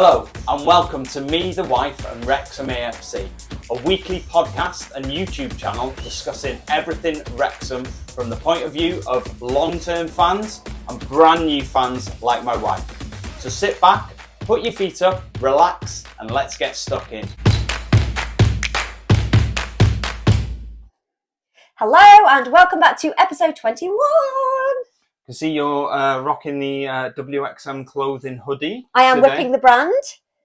Hello and welcome to Me, the Wife and Wrexham AFC, a weekly podcast and YouTube channel discussing everything Wrexham from the point of view of long-term fans and brand new fans like my wife. So sit back, put your feet up, relax and let's get stuck in. Hello and welcome back to episode 21. I see you're rocking the WXM clothing hoodie. I am today. ripping the brand.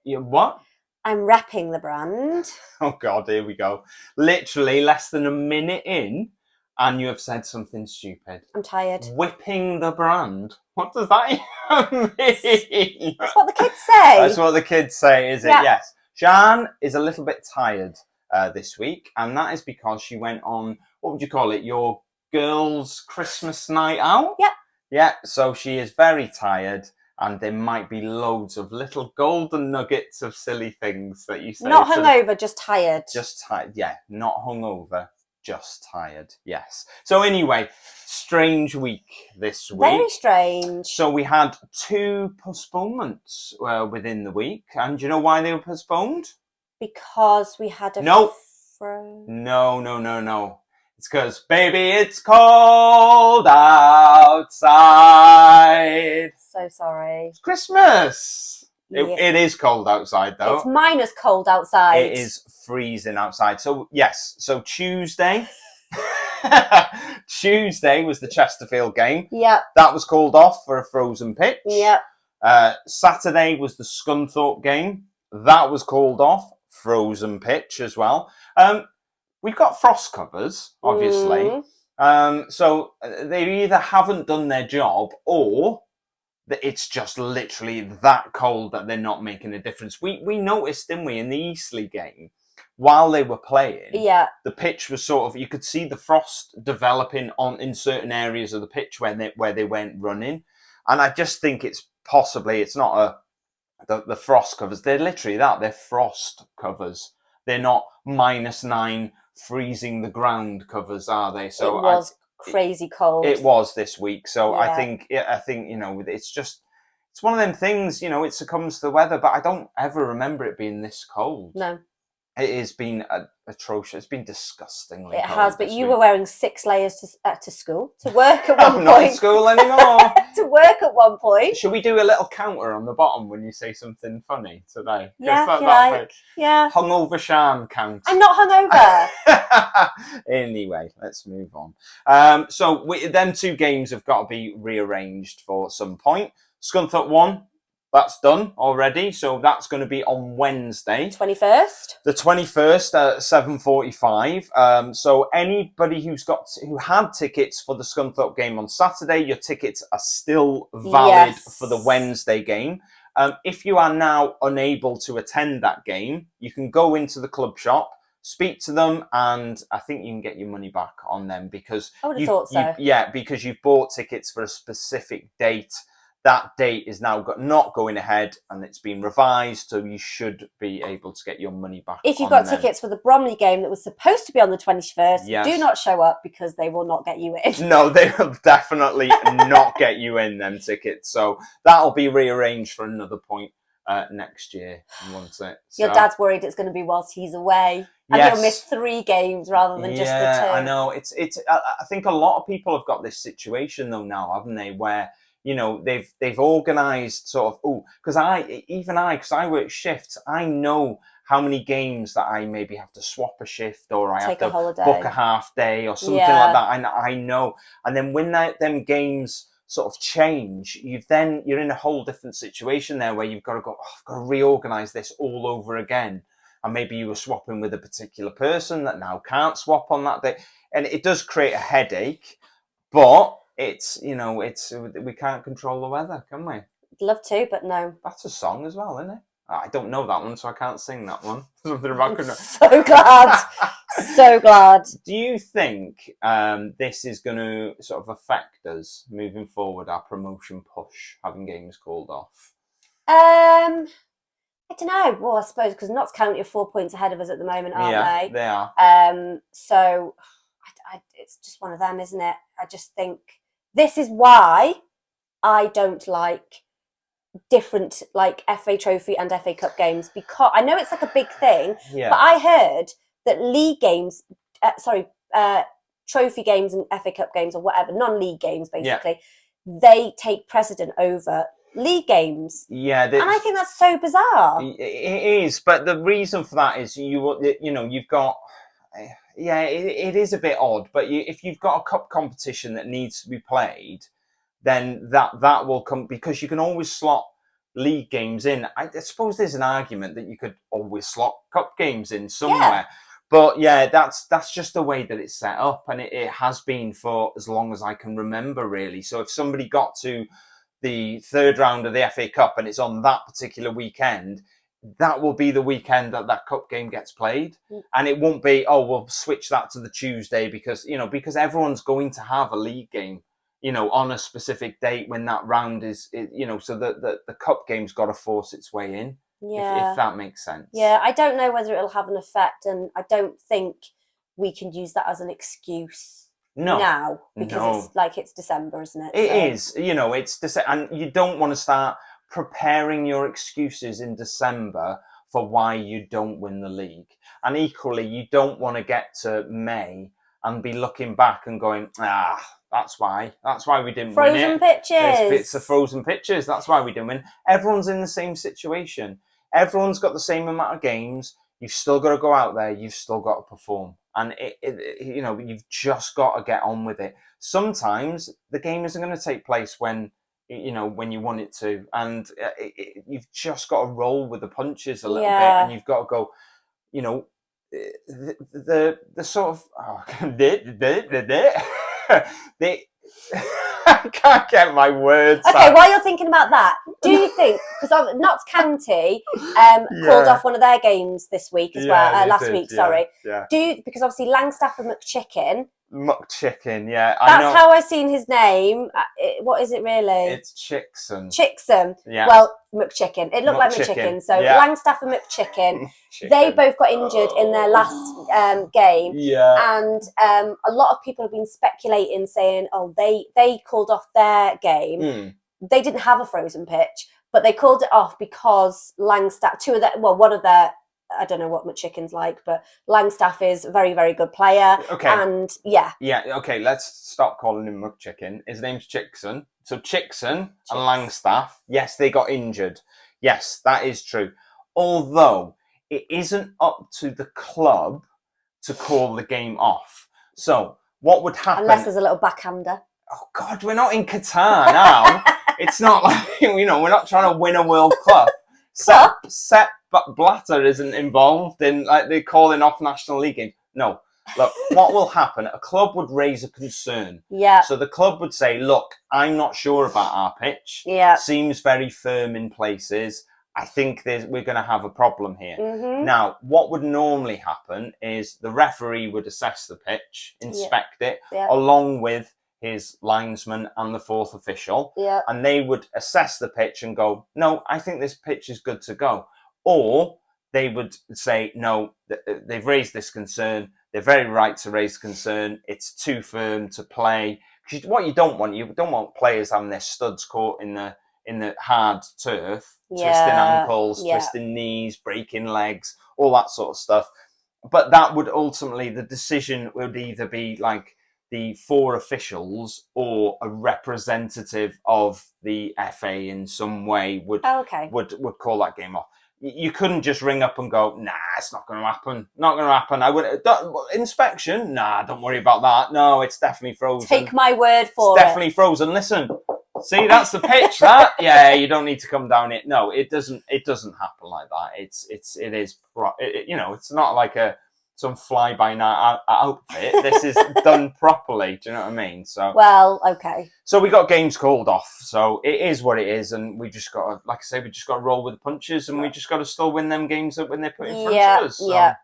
You what? I'm wrapping the brand. Oh God, here we go. Literally less than a minute in and you have said something stupid. I'm tired. Whipping the brand. What does that even mean? That's what the kids say. That's what the kids say, is it? Yeah. Yes. Sian is a little bit tired this week, and that is because she went on, what would you call it, your girls' Christmas night out? Yeah. Yeah, so she is very tired, and there might be loads of little golden nuggets of silly things that you say. Not hungover, just tired. Just tired, yeah. Not hungover, just tired, yes. So anyway, strange week this week. Very strange. So we had two postponements within the week, and do you know why they were postponed? Because we had a... No. No. It's because, baby, it's cold outside. So sorry. It's Christmas. Yeah. It is cold outside, though. It's minus cold outside. It is freezing outside. So, yes. So, Tuesday. Tuesday was the Chesterfield game. Yep. That was called off for a frozen pitch. Yep. Saturday was the Scunthorpe game. That was called off. Frozen pitch as well. We've got frost covers, obviously. So they either haven't done their job or it's just literally that cold that they're not making a difference. We noticed, didn't we, in the Eastleigh game, while they were playing, yeah, the pitch was sort of, you could see the frost developing in certain areas of the pitch where they went running. And I just think it's not the frost covers. They're literally that. They're frost covers. They're not -9 freezing the ground covers, are they? So it was crazy cold. It was this week. So yeah. I think it's one of them things. It succumbs to the weather, but I don't ever remember it being this cold. No. It has been atrocious. It's been disgustingly cold. It has, but you week. were wearing 6 layers to school, to work at one point. I'm not in school anymore. To work at one point. Should we do a little counter on the bottom when you say something funny today? Yeah, yeah. Hungover Sian count. I'm not hungover. Anyway, let's move on. So them two games have got to be rearranged for some point. Scunthorpe won. That's done already, so that's going to be on Wednesday. 21st? The 21st at 7:45. So anybody who had tickets for the Scunthorpe game on Saturday, your tickets are still valid for the Wednesday game. If you are now unable to attend that game, you can go into the club shop, speak to them, and I think you can get your money back on them because I would have thought so. Because you've bought tickets for a specific date. That date is now not going ahead and it's been revised, so you should be able to get your money back. If you've got tickets for the Bromley game that was supposed to be on the 21st, do not show up because they will not get you in. No, they will definitely not get you in, them tickets. So that'll be rearranged for another point next year, won't it? Your dad's worried it's going to be whilst he's away. And he'll miss 3 games rather than just the 2. I know. I think a lot of people have got this situation though now, haven't they, where they've organised sort of, because I work shifts, I know how many games that I maybe have to swap a shift or I have to book a half day or something like that. I know. And then when them games sort of change, you're in a whole different situation there where you've got to go, I've got to reorganise this all over again. And maybe you were swapping with a particular person that now can't swap on that day. And it does create a headache, but we can't control the weather, can we? I'd love to, but no. That's a song as well, isn't it? I don't know that one, so I can't sing that one. I'm so glad. So glad. Do you think this is going to sort of affect us moving forward, our promotion push, having games called off? I don't know. Well, I suppose because Notts County are 4 points ahead of us at the moment, aren't they? They are. So it's just one of them, isn't it? I just think this is why I don't like different like FA Trophy and FA Cup games, because I know it's like a big thing, Yeah. but I heard that league games, trophy games and FA Cup games or whatever, non-league games basically, they take precedent over league games. Yeah, and I think that's so bizarre. It is, but the reason for that is you've got. Yeah, it is a bit odd, but if you've got a cup competition that needs to be played, then that will come, because you can always slot league games in. I suppose there's an argument that you could always slot cup games in somewhere. Yeah. But yeah, that's just the way that it's set up, and it has been for as long as I can remember, really. So if somebody got to the third round of the FA Cup and it's on that particular weekend, that will be the weekend that cup game gets played. And it won't be, oh, we'll switch that to the Tuesday because everyone's going to have a league game, on a specific date when that round is, so the cup game's got to force its way in. Yeah. If that makes sense. Yeah, I don't know whether it'll have an effect, and I don't think we can use that as an excuse now, because it's December, isn't it? It is, it's December, and you don't want to start preparing your excuses in December for why you don't win the league. And equally, you don't want to get to May and be looking back and going, that's why we didn't win it. Frozen pitches. There's bits of frozen pitches. That's why we didn't win. Everyone's in the same situation. Everyone's got the same amount of games. You've still got to go out there. You've still got to perform. And, you've just got to get on with it. Sometimes the game isn't going to take place when you want it to. And you've just got to roll with the punches a little bit. And you've got to go, the sort of... I can't get my words out. Okay, while you're thinking about that, do you think, because Notts County called off one of their games this week as well, last week, sorry. Yeah. Because obviously Langstaff and McChicken, yeah. That's how I seen his name. What is it really? It's Chickson. Yeah. Well, McChicken. It looked like McChicken. So Langstaff and McChicken, they both got injured in their last game. Yeah. And a lot of people have been speculating, saying, oh, they called off their game. They didn't have a frozen pitch, but they called it off because Langstaff, one of their, I don't know what McChicken's like, but Langstaff is a very, very good player. Okay. And yeah, okay, let's stop calling him McChicken. His name's Chickson. So Chickson and Langstaff, yes, they got injured. Yes, that is true. Although it isn't up to the club to call the game off. So what would happen? Unless there's a little backhander. Oh God, we're not in Qatar now. It's not like, we're not trying to win a World Cup. Sepp Blatter isn't involved in they're calling off National League games. No, look, what will happen? A club would raise a concern. Yeah. So the club would say, look, I'm not sure about our pitch. Yeah. Seems very firm in places. I think we're going to have a problem here. Mm-hmm. Now, what would normally happen is the referee would assess the pitch, inspect it, along with his linesman and the fourth official, and they would assess the pitch and go, no, I think this pitch is good to go. Or they would say, no, they've raised this concern. They're very right to raise concern. It's too firm to play. Because what you don't want players having their studs caught in the hard turf, twisting ankles, twisting knees, breaking legs, all that sort of stuff. But that would ultimately, the decision would either be like the four officials or a representative of the FA in some way would call that game off. You couldn't just ring up and go, nah, it's not going to happen. Not going to happen. I would inspection. Nah, don't worry about that. No, it's definitely frozen. Take my word for it. It's definitely frozen. Listen, see, that's the pitch. That you don't need to come down it. No, it doesn't. It doesn't happen like that. It is. It's not like some fly-by-night outfit. This is done properly. Do you know what I mean? So okay. So we got games called off. So it is what it is, and we just got to, like I say, we just got to roll with the punches, and we just got to still win them games when they put in front of us. So,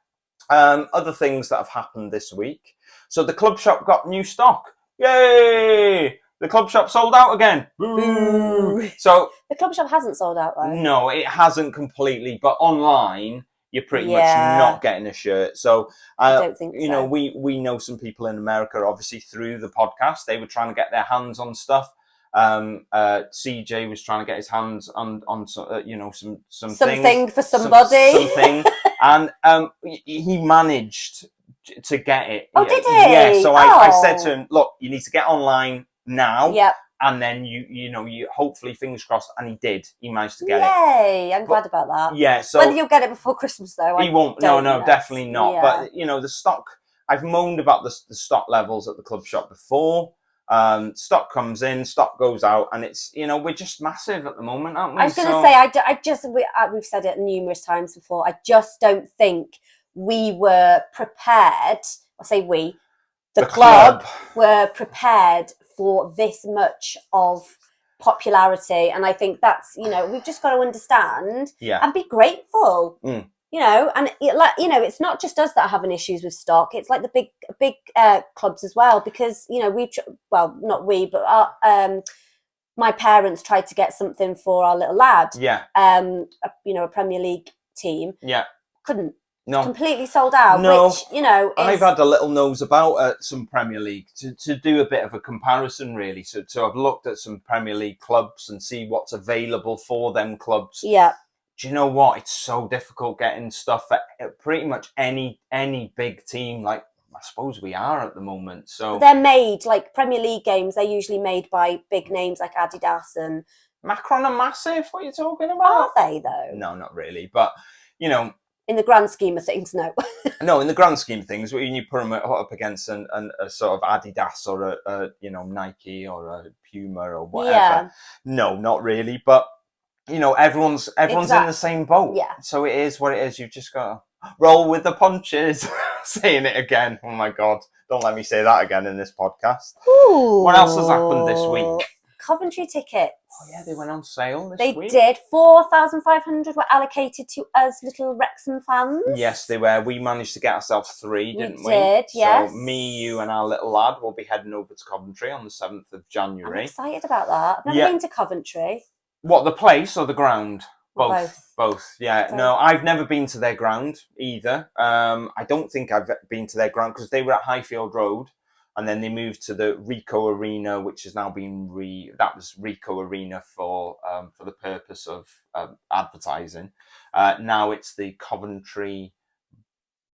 other things that have happened this week. So the club shop got new stock. Yay! The club shop sold out again. Boo! So the club shop hasn't sold out though. No, it hasn't completely, but online you're pretty much not getting a shirt. So, I don't think so. We know some people in America, obviously, through the podcast. They were trying to get their hands on stuff. CJ was trying to get his hands on you know, something Something for somebody. something, and he managed to get it. Oh, did he? Yeah. So I said to him, look, you need to get online now. Yep. And then you hopefully, fingers crossed, and he did. He managed to get it. Yay! I'm glad about that. Yeah. So whether you'll get it before Christmas, though, he won't. No, definitely not. Yeah. But you know, the stock. I've moaned about the stock levels at the club shop before. Stock comes in, stock goes out, and it's, you know, we're just massive at the moment, aren't we? I was going to say, we've said it numerous times before. I just don't think we were prepared. I say we, the club were prepared for this much of popularity, and I think that's, you know, we've just got to understand and be grateful. You know, and it's not just us that are having issues with stock. It's like the big clubs as well, because, you know, not we, but my parents tried to get something for our little lad. Yeah. You know, a Premier League team. Yeah. Couldn't. No. Completely sold out. No. Which, you know, I've had a little nose about some Premier League to do a bit of a comparison, really. So I've looked at some Premier League clubs and see what's available for them clubs. Yeah. Do you know what? It's so difficult getting stuff at pretty much any big team. Like, I suppose we are at the moment. So they're made, like Premier League games, they're usually made by big names like Adidas and Macron are massive. What are you talking about? Are they though? No, not really. But you know, in the grand scheme of things, no. No, in the grand scheme of things, when you put them up against a sort of Adidas or a you know, Nike or a Puma or whatever, no, not really. But you know, everyone's in the same boat. Yeah. So it is what it is. You've just got to roll with the punches. Saying it again. Oh my God! Don't let me say that again in this podcast. Ooh. What else has happened this week? Coventry tickets. Oh yeah, they went on sale this week. They did. 4,500 were allocated to us little Wrexham fans. Yes, they were. We managed to get ourselves 3, didn't we? We did, yes. So me, you and our little lad will be heading over to Coventry on the 7th of January. I'm excited about that. I've never been to Coventry. What, the place or the ground? Both. Yeah. Both. No, I've never been to their ground either. I don't think I've been to their ground because they were at Highfield Road. And then they moved to the Rico Arena, which has now been that was Rico Arena for the purpose of advertising. Now it's the Coventry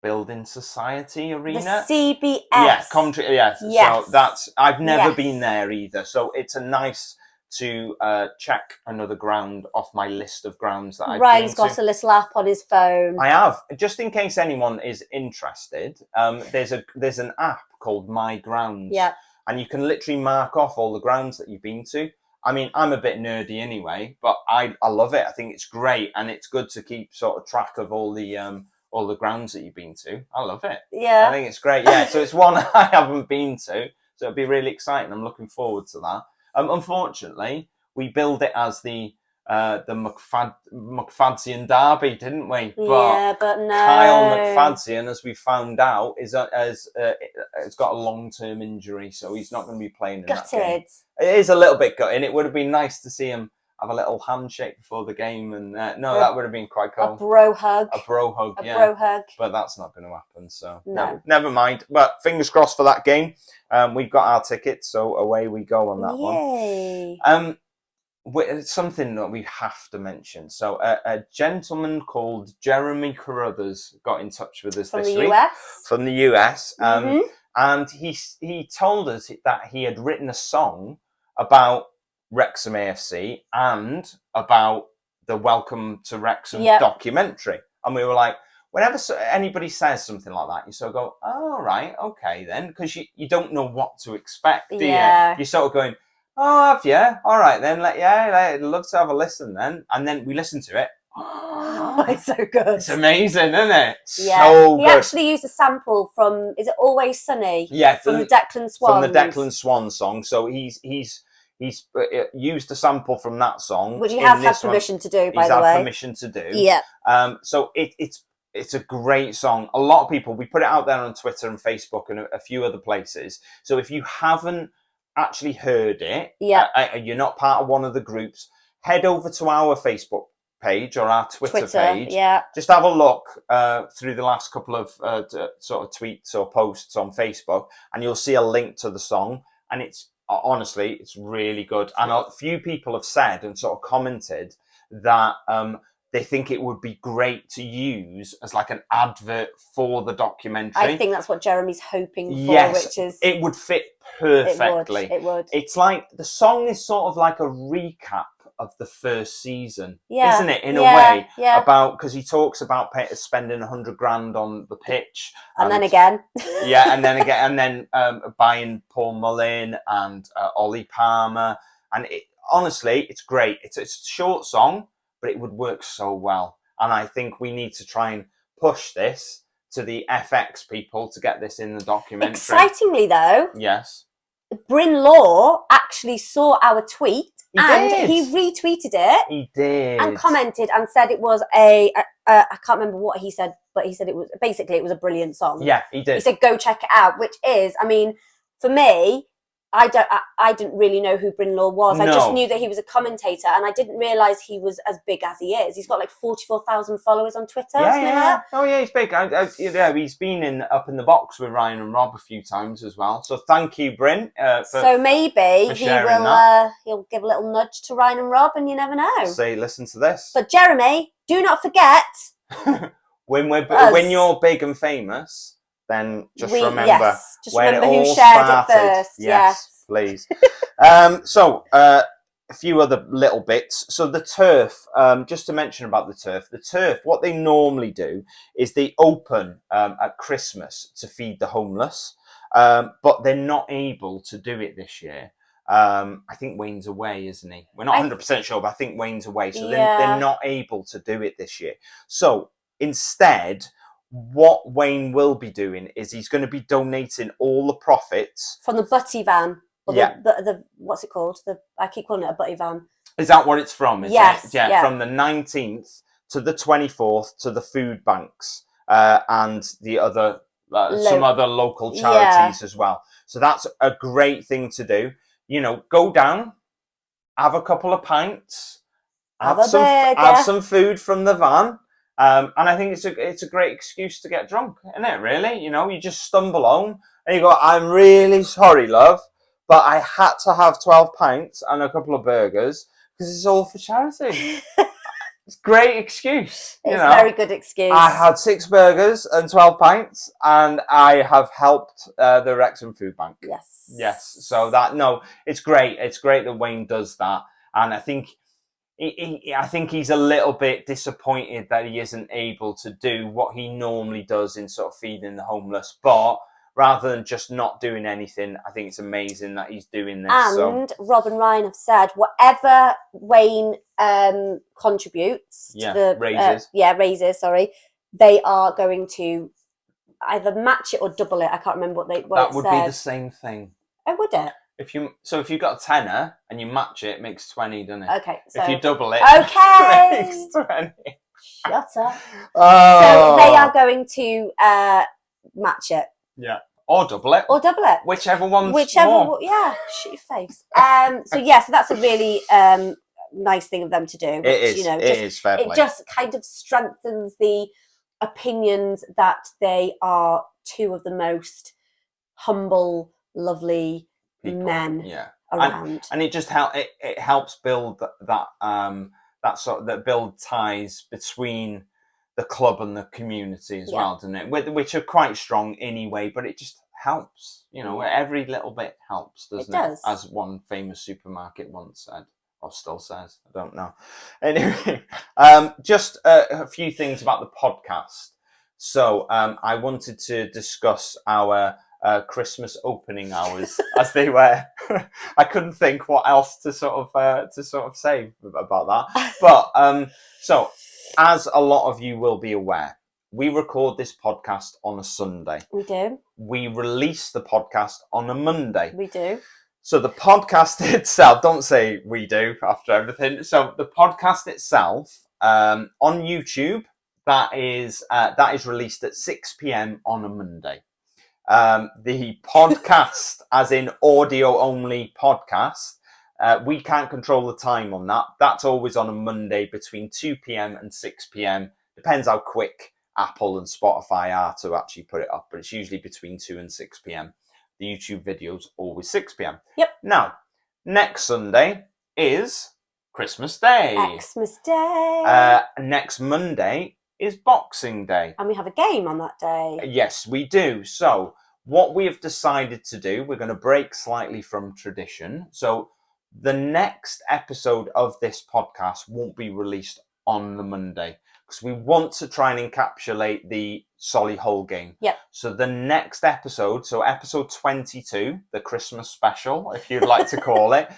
Building Society Arena. The CBS. Yeah, Coventry. Yes. So I've never been there either. So it's a nice to check another ground off my list of grounds that I've been to. Ryan's got a little app on his phone. I have, just in case anyone is interested. There's an app called My Grounds. Yeah. And you can literally mark off all the grounds that you've been to. I mean, I'm a bit nerdy anyway, but I love it. I think it's great, and it's good to keep sort of track of all the grounds that you've been to. I love it. Yeah. I think it's great. Yeah. So it's one I haven't been to, so it'll be really exciting. I'm looking forward to that. Unfortunately, we billed it as the McFadzean derby, didn't we? But no. Kyle McFadzean, as we found out, has got a long-term injury, so he's not going to be playing in that game. It is a little bit gutting. It would have been nice to see him have a little handshake before the game, and that would have been quite cool. A bro hug. Bro hug. But that's not going to happen, so no, never mind. But fingers crossed for that game. We've got our tickets, so away we go on that one. Something that we have to mention. So a gentleman called Jeremy Carruthers got in touch with us this week. From the US. And he told us that he had written a song about Wrexham AFC and about the Welcome to Wrexham documentary. And we were like, whenever anybody says something like that, you sort of go, oh, right, okay then, because you don't know what to expect, do you? You're sort of going, oh, have you? All right then, I'd love to have a listen then. And then we listened to it. Oh, it's so good. It's amazing, isn't it? Yeah. So he good. actually used a sample from, is it Always Sunny? Yeah. From the Declan Swan. From the Declan Swan song. So he's used a sample from that song. Which he has had permission to do, by the way. He's had permission to do. Yeah. So it's a great song. A lot of people, we put it out there on Twitter and Facebook and a few other places. So if you haven't actually heard it, you're not part of one of the groups, head over to our Facebook page or our Twitter page. Yeah. Just have a look through the last couple of sort of tweets or posts on Facebook, and you'll see a link to the song. And it's honestly, it's really good. And a few people have said and sort of commented that they think it would be great to use as like an advert for the documentary. I think that's what Jeremy's hoping for, yes, which is... it would fit perfectly. It would. It's like, the song is sort of like a recap of the first season, yeah. isn't it, in yeah. a way? Yeah. About, because he talks about spending 100 grand on the pitch. And then again. yeah, and then again, and then buying Paul Mullin and Ollie Palmer. And honestly, it's great. It's a short song, but it would work so well. And I think we need to try and push this to the FX people to get this in the documentary. Excitingly, though, yes, Bryn Law actually saw our tweet He retweeted it. He did. And commented and said it was I can't remember what he said, but he said it was a brilliant song. Yeah, he did. He said, go check it out, which is, I mean, for me, I didn't really know who Bryn Law was. I just knew that he was a commentator, and I didn't realise he was as big as he is. He's got like 44,000 followers on Twitter. Yeah. Oh yeah, he's big. He's been up in the box with Ryan and Rob a few times as well. So thank you, Bryn. So maybe he will. He'll give a little nudge to Ryan and Rob, and you never know. Say, listen to this. But Jeremy, do not forget when you're big and famous. Then remember who shared it first. Yes. Please. So a few other little bits. So the turf, just to mention about the turf, what they normally do is they open at Christmas to feed the homeless, but they're not able to do it this year. I think Wayne's away, isn't he? We're not 100% sure, but I think Wayne's away. So they're not able to do it this year. So instead, what Wayne will be doing is he's going to be donating all the profits from the butty van. Or the what's it called? I keep calling it a butty van. Is that what it's from? Yes. Yeah. From the 19th to the 24th to the food banks and the other some other local charities as well. So that's a great thing to do. You know, go down, have a couple of pints, have some food from the van. And I think it's a great excuse to get drunk, isn't it, really? You know, you just stumble home and you go, I'm really sorry, love, but I had to have 12 pints and a couple of burgers because it's all for charity. It's a great excuse. It's a very good excuse. I had 6 burgers and 12 pints and I have helped the Wrexham Food Bank. Yes. So it's great. It's great that Wayne does that. And I think... I think he's a little bit disappointed that he isn't able to do what he normally does in sort of feeding the homeless. But rather than just not doing anything, I think it's amazing that he's doing this. And Rob and Ryan have said whatever Wayne contributes to the raises, they are going to either match it or double it. I can't remember what that would be the same thing. Oh, would it? If you got a tenner and you match it, it makes 20, doesn't it? Okay. So if you double it, it makes 20. Shut up. Oh. So they are going to match it. Yeah. Or double it. Whichever one's more. Yeah, shut your face. So that's a really nice thing of them to do. It is. It is fair play. It just kind of strengthens the opinions that they are two of the most humble, lovely people, men around, and it just helps build that build ties between the club and the community as well, doesn't it? Which are quite strong anyway, but it just helps. You know, every little bit helps, doesn't it? As one famous supermarket once said, or still says. I don't know. Anyway, just a few things about the podcast. So I wanted to discuss our Christmas opening hours as they were. I couldn't think what else to sort of say about that. But so as a lot of you will be aware, we record this podcast on a Sunday. We do. We release the podcast on a Monday. We do. So the podcast itself, don't say we do after everything. So the podcast itself on YouTube, that is released at 6 p.m. on a Monday. The podcast, as in audio only podcast, we can't control the time on that. That's always on a Monday between 2 p.m. and 6 p.m. Depends how quick Apple and Spotify are to actually put it up, but it's usually between 2 and 6 p.m. The YouTube video's always 6 p.m. Yep. Now, next Sunday is Christmas Day. Xmas Day. Next Monday is Boxing Day. And we have a game on that day. Yes, we do. So, what we have decided to do, we're going to break slightly from tradition. So, the next episode of this podcast won't be released on the Monday because we want to try and encapsulate the Solihull game. Yep. So the next episode, so episode 22, the Christmas special, if you'd like to call it,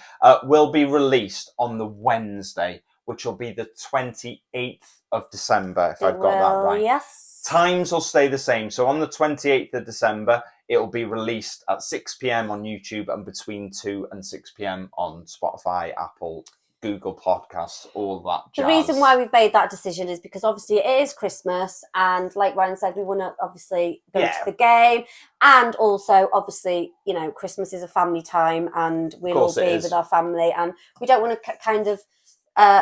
will be released on the Wednesday, which will be the 28th of December, if I've got that right. Yes. Times will stay the same. So on the 28th of December, it will be released at 6 p.m. on YouTube and between 2 and 6 p.m. on Spotify, Apple, Google Podcasts, all that jazz. The reason why we've made that decision is because obviously it is Christmas, and like Ryan said, we want to obviously go to the game, and also obviously, you know, Christmas is a family time and we'll all be with our family, and we don't want to kind of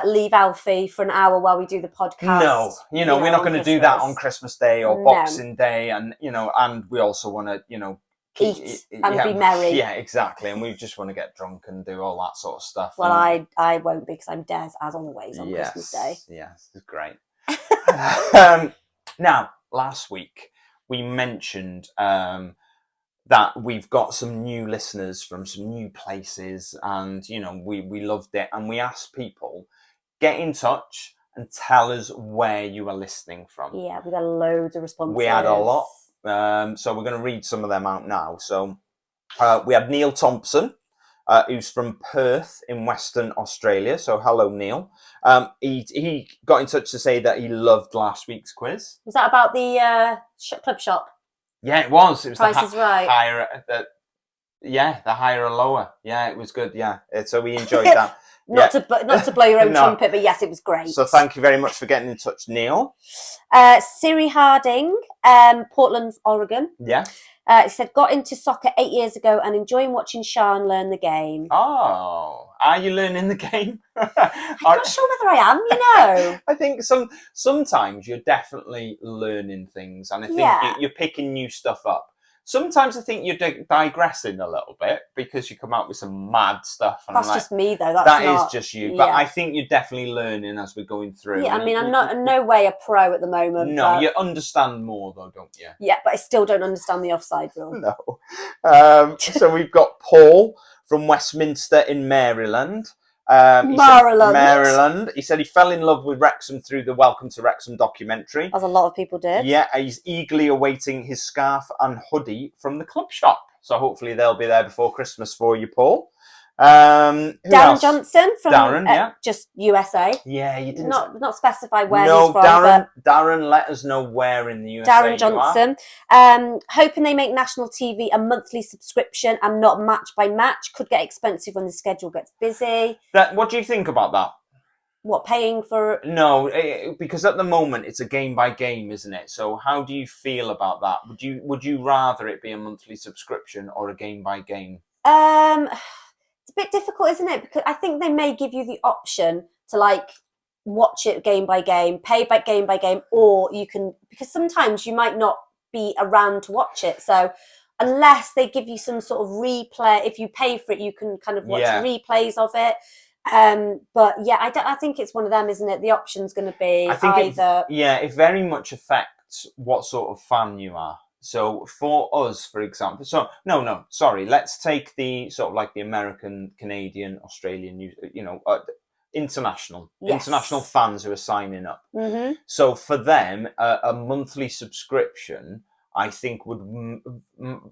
leave Alfie for an hour while we do the podcast. No, you know we're not going to do that on Christmas Day or Boxing Day, and you know, and we also want to, you know, eat and be merry. Yeah, exactly. And we just want to get drunk and do all that sort of stuff. Well, I won't be because I'm Des as always on Christmas Day. Yes, it's great. Now, last week we mentioned that we've got some new listeners from some new places, and you know we loved it, and we asked people, get in touch and tell us where you are listening from. Yeah, we got loads of responses. We had a lot. So we're going to read some of them out now. So we had Neil Thompson, who's from Perth in Western Australia. So hello, Neil. He got in touch to say that he loved last week's quiz. Was that about the club shop? Yeah, it was. It was Price is Right. Higher, the higher or lower. Yeah, it was good. Yeah, so we enjoyed that. Not to blow your own trumpet, but yes, it was great. So thank you very much for getting in touch, Neil. Siri Harding, Portland, Oregon. Yeah. He said, got into soccer 8 years ago and enjoying watching Sian learn the game. Oh, are you learning the game? I'm not sure whether I am, you know. I think sometimes you're definitely learning things, and I think you're picking new stuff up. Sometimes I think you're digressing a little bit because you come out with some mad stuff. And that's just me, though. That is just you. But I think you're definitely learning as we're going through. Yeah, I mean, I'm not in no way a pro at the moment. No, you understand more, though, don't you? Yeah, but I still don't understand the offside rule. No. So we've got Paul from Westminster in Maryland. Maryland. He said he fell in love with Wrexham through the Welcome to Wrexham documentary. As a lot of people did. Yeah, he's eagerly awaiting his scarf and hoodie from the club shop. So hopefully they'll be there before Christmas for you, Paul. Darren Johnson from just USA. Yeah, you didn't not specify where he's from. Darren, let us know where in the USA. Darren Johnson. Hoping they make national TV a monthly subscription and not match by match. Could get expensive when the schedule gets busy. What do you think about that? What, paying for? No, because at the moment it's a game by game, isn't it? So how do you feel about that? Would you rather it be a monthly subscription or a game by game? It's a bit difficult, isn't it? Because I think they may give you the option to like watch it game by game, pay by game, or you can, because sometimes you might not be around to watch it. So unless they give you some sort of replay, if you pay for it, you can kind of watch replays of it. But yeah, I think it's one of them, isn't it? The option's going to be it very much affects what sort of fan you are. So for us, for example, let's take the sort of like the American, Canadian, Australian, international fans who are signing up. Mm-hmm. So for them, a monthly subscription, I think, would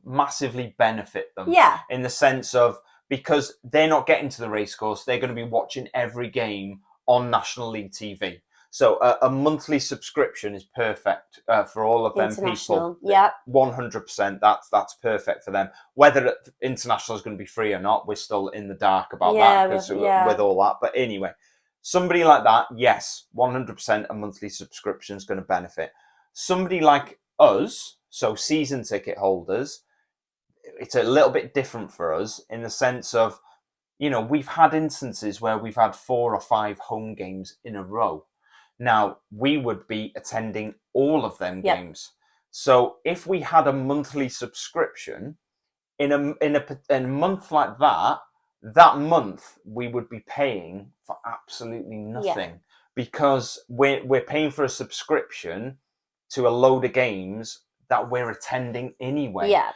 massively benefit them. Yeah. In the sense of, because they're not getting to the racecourse, they're going to be watching every game on National League TV. So a monthly subscription is perfect for all of them people. Yeah, 100%. That's perfect for them. Whether international is going to be free or not, we're still in the dark about that with all that. But anyway, somebody like that, yes, 100% a monthly subscription is going to benefit. Somebody like us, so season ticket holders, it's a little bit different for us in the sense of, you know, we've had instances where we've had 4 or 5 home games in a row. Now, we would be attending all of them games. So if we had a monthly subscription, in a month like that, that month we would be paying for absolutely nothing because we're paying for a subscription to a load of games that we're attending anyway. Yeah.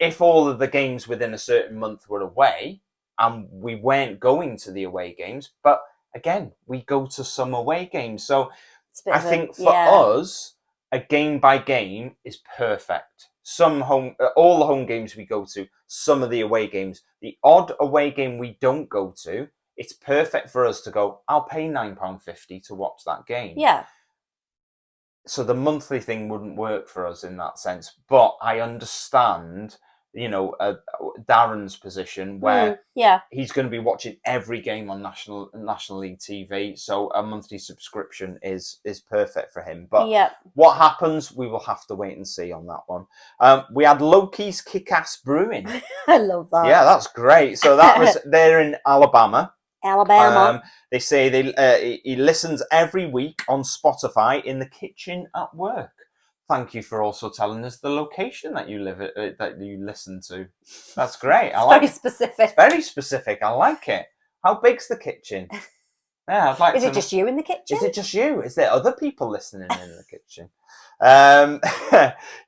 If all of the games within a certain month were away and we weren't going to the away games, but again, we go to some away games. So I think for us, a game by game is perfect. All the home games we go to, some of the away games, the odd away game we don't go to, it's perfect for us to go, I'll pay £9.50 to watch that game. Yeah. So the monthly thing wouldn't work for us in that sense. But I understand, Darren's position where he's going to be watching every game on National League TV. So a monthly subscription is perfect for him. But what happens, we will have to wait and see on that one. We had Loki's Kick-Ass Brewing. I love that. Yeah, that's great. So they're in Alabama. They say he listens every week on Spotify in the kitchen at work. Thank you for also telling us the location that you live at, that you listen to. That's great. Very specific. Very specific. I like it. How big's the kitchen? Yeah, I'd like. Is it just you in the kitchen? Is it just you? Is there other people listening in the kitchen?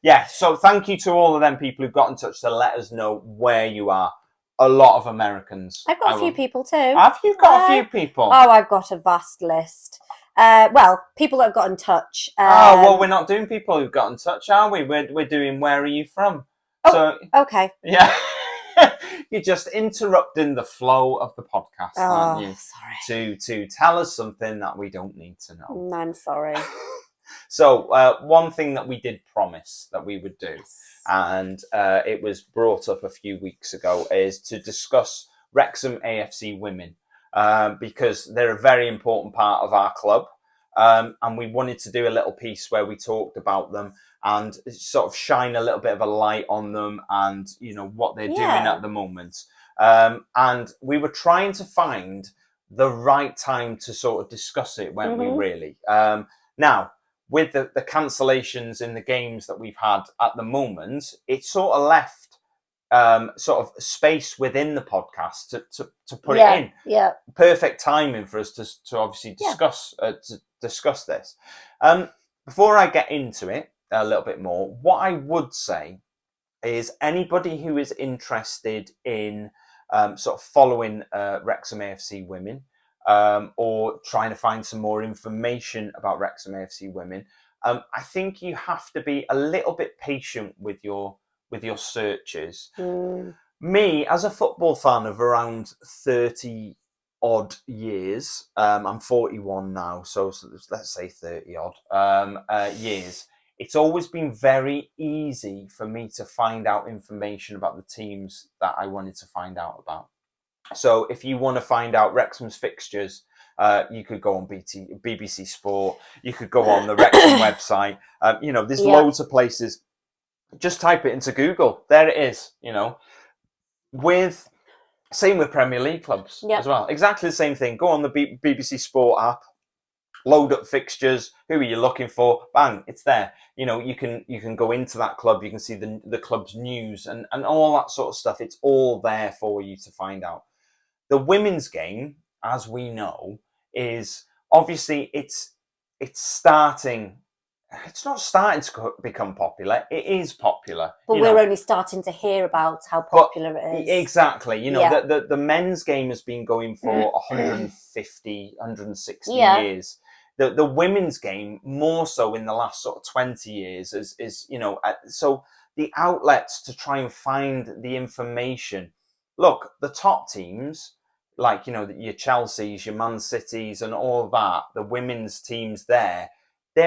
Yeah. So thank you to all of them people who got in touch to let us know where you are. A lot of Americans. I've got a few people too. Have you got a few people? Oh, I've got a vast list. Well, people that have got in touch. We're not doing people who've got in touch, are we? We're doing where are you from? Oh, so, okay. Yeah. You're just interrupting the flow of the podcast, aren't you? Sorry. To tell us something that we don't need to know. I'm sorry. So one thing that we did promise that we would do, and it was brought up a few weeks ago, is to discuss Wrexham AFC Women, because they're a very important part of our club, and we wanted to do a little piece where we talked about them and sort of shine a little bit of a light on them and, what they're doing at the moment. And we were trying to find the right time to sort of discuss it, weren't we, really? Now, with the cancellations in the games that we've had at the moment, it sort of left sort of space within the podcast to put it in. Yeah. Perfect timing for us to obviously discuss this. Before I get into it a little bit more, what I would say is anybody who is interested in sort of following Wrexham AFC Women, or trying to find some more information about Wrexham AFC Women, I think you have to be a little bit patient with your searches. Me, as a football fan of around 30 odd years, I'm 41 now, so let's say 30 odd years, it's always been very easy for me to find out information about the teams that I wanted to find out about. So if you want to find out Wrexham's fixtures, you could go on BBC Sport, you could go on the Wrexham website. There's loads of places. Just type it into Google. There it is, Same with Premier League clubs as well. Exactly the same thing. Go on the BBC Sport app, load up fixtures. Who are you looking for? Bang, it's there. You can go into that club. You can see the club's news and all that sort of stuff. It's all there for you to find out. The women's game, as we know, is obviously it's starting. It's not starting to become popular. It is popular. But we're only starting to hear about how popular it is. Exactly. The men's game has been going for 150, 160 years. The women's game, more so in the last sort of 20 years, is so the outlets to try and find the information. Look, the top teams, like, your Chelseas, your Man Cities and all that, the women's teams they're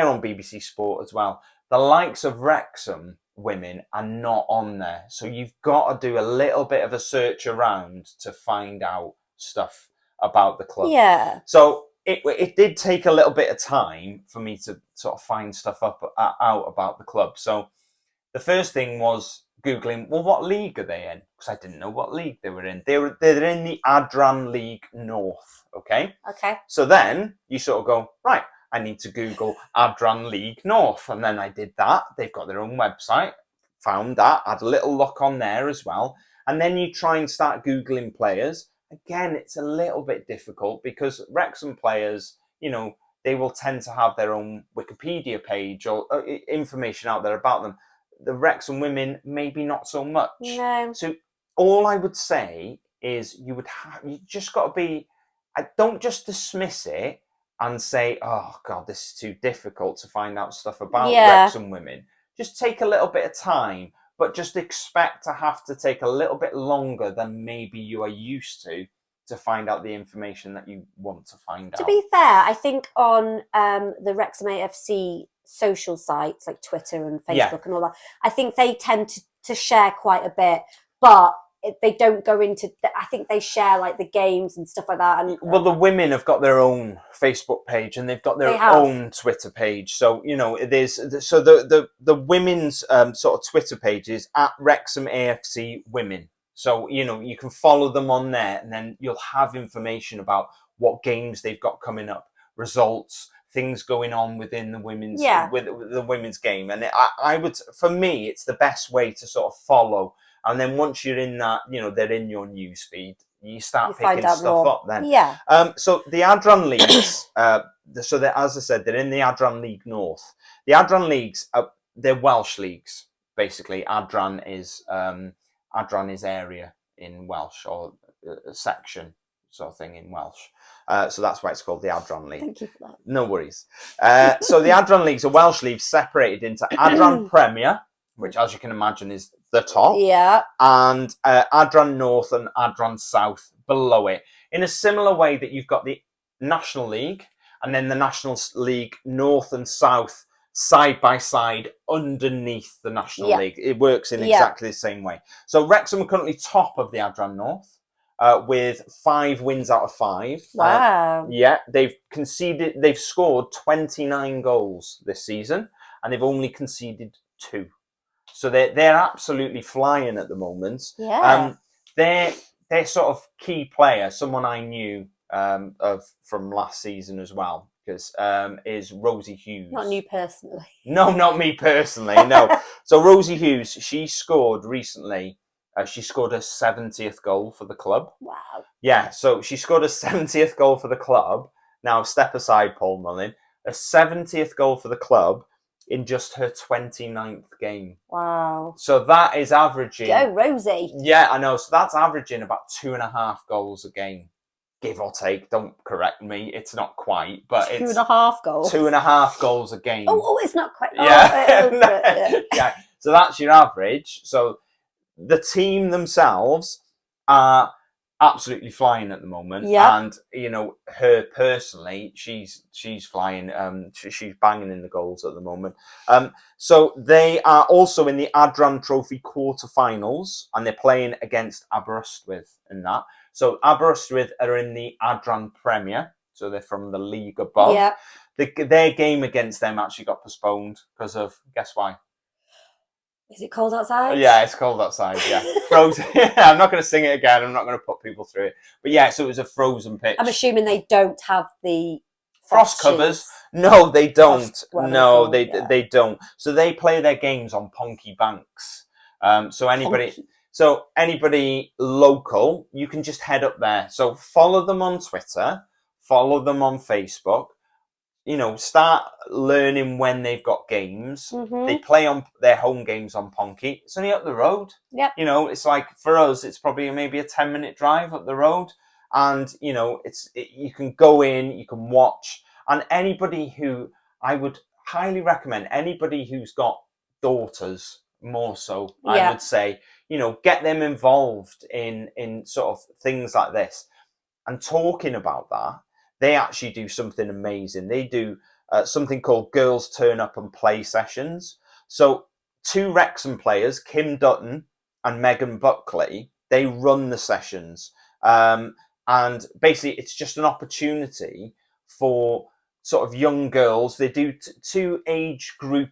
on BBC Sport as well. The likes of Wrexham Women are not on there. So you've got to do a little bit of a search around to find out stuff about the club. Yeah. So it did take a little bit of time for me to sort of find stuff out about the club. So the first thing was Googling, well, what league are they in? Because I didn't know what league they were in. They're in the Adran League North, okay? Okay. So then you sort of go, right, I need to Google Adran League North. And then I did that. They've got their own website. found that, had a little look on there as well. And then you try and start Googling players. Again, it's a little bit difficult because Wrexham players, you know, they will tend to have their own Wikipedia page or information out there about them. The Wrexham women, maybe not so much. No. So all I would say is you just got to be, don't just dismiss it and say, oh God, this is too difficult to find out stuff about Wrexham women. Just take a little bit of time, but just expect to have to take a little bit longer than maybe you are used to find out the information that you want to find out. To be fair, I think on the Wrexham AFC social sites like Twitter and Facebook and all that, I think they tend to share quite a bit, but they don't go into, I think they share like the games and stuff like that. And well, the women have got their own Facebook page and they've got their own Twitter page. So, you know, so the women's sort of Twitter page is at Wrexham AFC Women. So, you know, you can follow them on there and then you'll have information about what games they've got coming up, results, things going on within the women's, with the women's game. And I would, for me, it's the best way to sort of follow. And then once you're in that, you know, they're in your news feed, you start picking stuff up then. Yeah. So the Adran Leagues, so as I said, they're in the Adran League North. The Adran Leagues, they're Welsh leagues, basically. Adran is area in Welsh, or a section sort of thing in Welsh. So that's why it's called the Adran League. Thank you for that. No worries. So the Adran Leagues are Welsh leagues separated into Adran Premier, which, as you can imagine, is the top. Yeah. And Adran North and Adran South below it. In a similar way that you've got the National League and then the National League North and South side by side underneath the National League. It works in exactly the same way. So Wrexham are currently top of the Adran North with 5 wins out of 5. Wow. They've scored 29 goals this season and they've only conceded 2. So they're absolutely flying at the moment. Yeah. Their sort of key player, someone I knew from last season as well, because is Rosie Hughes. Not you personally. No, not me personally. No. So Rosie Hughes, she scored recently. She scored her 70th goal for the club. Wow. Yeah. So she scored her 70th goal for the club. Now step aside, Paul Mullin. A 70th goal for the club in just her 29th game. Wow. So that is averaging... Go, Rosie. Yeah, I know. So that's averaging about 2.5 goals a game, give or take. Don't correct me. It's not quite, but it's... 2.5 goals? 2.5 goals a game. Oh, it's not quite... Yeah. Yeah. So that's your average. So the team themselves are absolutely flying at the moment. Yeah. And, you know, her personally, she's flying. She's banging in the goals at the moment. So they are also in the Adran Trophy quarterfinals and they're playing against Aberystwyth in that. So Aberystwyth are in the Adran Premier. So they're from the league above. Yeah. Their game against them actually got postponed because of, guess why? Is it cold outside? Yeah, it's cold outside, yeah. Frozen. I'm not going to sing it again. I'm not going to put people through it. But yeah, so it was a frozen pitch. I'm assuming they don't have the frost covers. No, they don't. No, they don't. So they play their games on Ponky Banks. So anybody local, you can just head up there. So follow them on Twitter, follow them on Facebook. You know, start learning when they've got games. Mm-hmm. They play on their home games on Ponky. It's only up the road. Yep. You know, it's like, for us, it's probably maybe a 10-minute drive up the road. And, you know, you can go in, you can watch. And anybody who, I would highly recommend, anybody who's got daughters, more so, I would say, you know, get them involved in sort of things like this. And talking about that, they actually do something amazing. They do something called Girls Turn Up and Play sessions. So 2 Wrexham players, Kim Dutton and Megan Buckley, they run the sessions. And basically it's just an opportunity for sort of young girls. They do 2 age group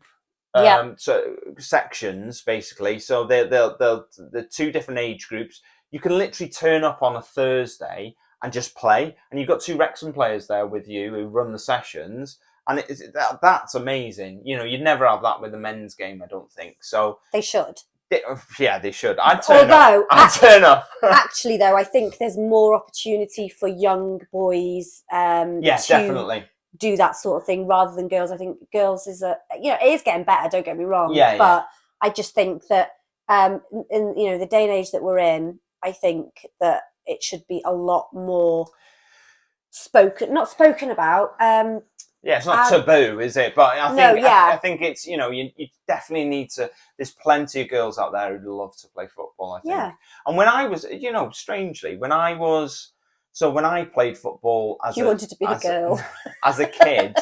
sections, basically. So they're 2 different age groups. You can literally turn up on a Thursday and just play. And you've got 2 Wrexham players there with you who run the sessions. And that's amazing. You know, you'd never have that with the men's game, I don't think. So They should. Yeah, they should. I'd turn up. Actually, though, I think there's more opportunity for young boys to definitely do that sort of thing rather than girls. I think girls is it is getting better, don't get me wrong. Yeah, but I just think that in the day and age that we're in, I think that it should be a lot more not spoken about. Yeah, it's not taboo, is it? But I think it's, you definitely need to. There's plenty of girls out there who'd love to play football, I think. Yeah. And when I was, strangely, when I played football you wanted to be a girl as a kid,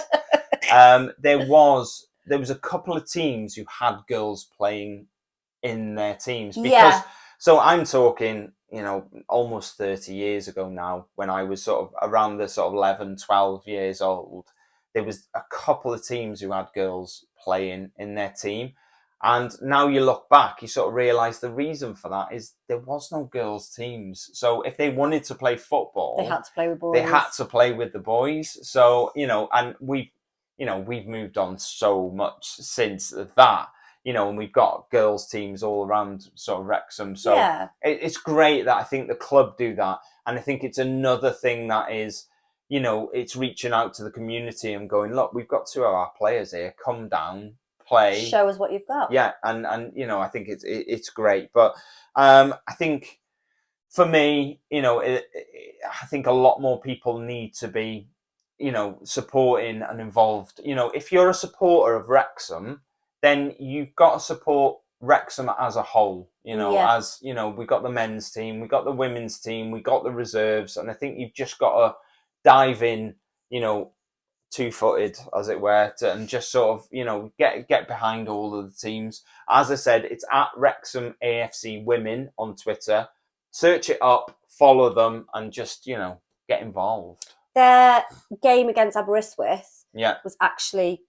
there was a couple of teams who had girls playing in their teams because. So I'm talking, almost 30 years ago now, when I was sort of around the sort of 11, 12 years old. There was a couple of teams who had girls playing in their team. And now you look back, you sort of realise the reason for that is there was no girls' teams. So if they wanted to play football, they had to play with boys. They had to play with the boys. So, and we've moved on so much since that, and we've got girls' teams all around sort of Wrexham. So it's great that I think the club do that. And I think it's another thing that is, it's reaching out to the community and going, look, we've got two of our players here. Come down, play. Show us what you've got. Yeah, and I think it's great. But I think for me, I think a lot more people need to be, supporting and involved. If you're a supporter of Wrexham, then you've got to support Wrexham as a whole. As we've got the men's team, we've got the women's team, we've got the reserves, and I think you've just got to dive in, two-footed, as it were, and just sort of, get behind all of the teams. As I said, it's at Wrexham AFC Women on Twitter. Search it up, follow them, and just, get involved. Their game against Aberystwyth was actually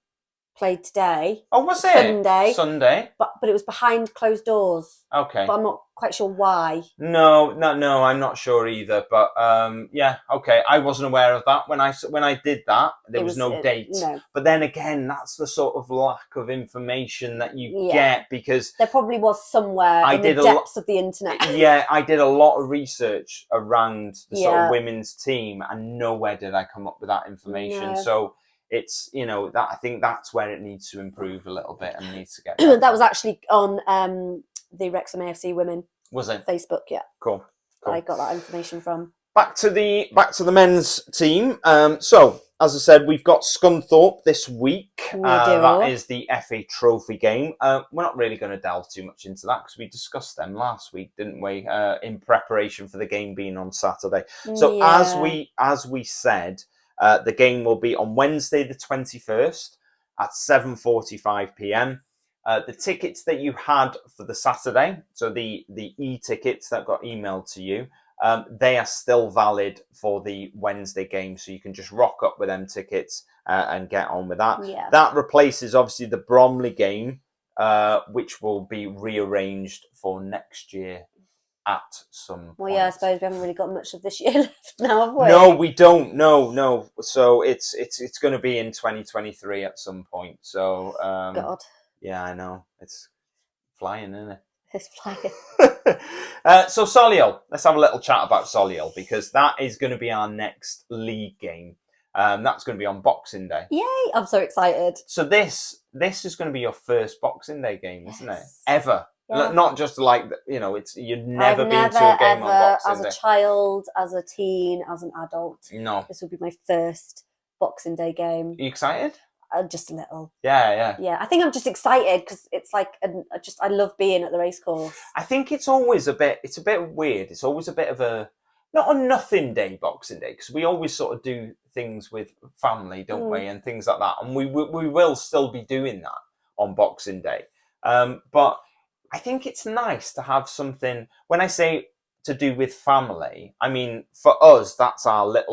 played today. Oh, was it? Sunday. But it was behind closed doors. Okay. But I'm not quite sure why. No, I'm not sure either. But okay. I wasn't aware of that. When I did that, there was no date. No. But then again, that's the sort of lack of information that you get because there probably was somewhere in the depths of the internet. Yeah, I did a lot of research around the sort of women's team, and nowhere did I come up with that information. No. So it's that I think that's where it needs to improve a little bit and needs to get better. That was actually on the Wrexham AFC Women. Was it? Facebook, yeah. Cool. I got that information from. Back to the men's team. So as I said, we've got Scunthorpe this week. That is the FA Trophy game. We're not really going to delve too much into that because we discussed them last week, didn't we? In preparation for the game being on Saturday. So as we said. The game will be on Wednesday the 21st at 7:45 p.m. The tickets that you had for the Saturday, so the e-tickets that got emailed to you, they are still valid for the Wednesday game. So you can just rock up with them tickets and get on with that. Yeah. That replaces, obviously, the Bromley game, which will be rearranged for next year. At some point. I suppose we haven't really got much of this year left now, have we? No, we don't. No. So it's going to be in 2023 at some point. So God. Yeah, I know. It's flying, isn't it? It's flying. So Solihull, let's have a little chat about Solihull because that is going to be our next league game. That's going to be on Boxing Day. Yay! I'm so excited. So this is going to be your first Boxing Day game, isn't it? Ever. Yeah. Not just like, you've never been to a game on Boxing Day. As a child, as a teen, as an adult. No. This will be my first Boxing Day game. Are you excited? Just a little. Yeah. Yeah, I think I'm just excited because it's like, I love being at the racecourse. I think it's always a bit weird. It's always a bit of not a nothing day Boxing Day because we always sort of do things with family, don't we? And things like that. And we will still be doing that on Boxing Day. But I think it's nice to have something, when I say to do with family, I mean, for us, that's our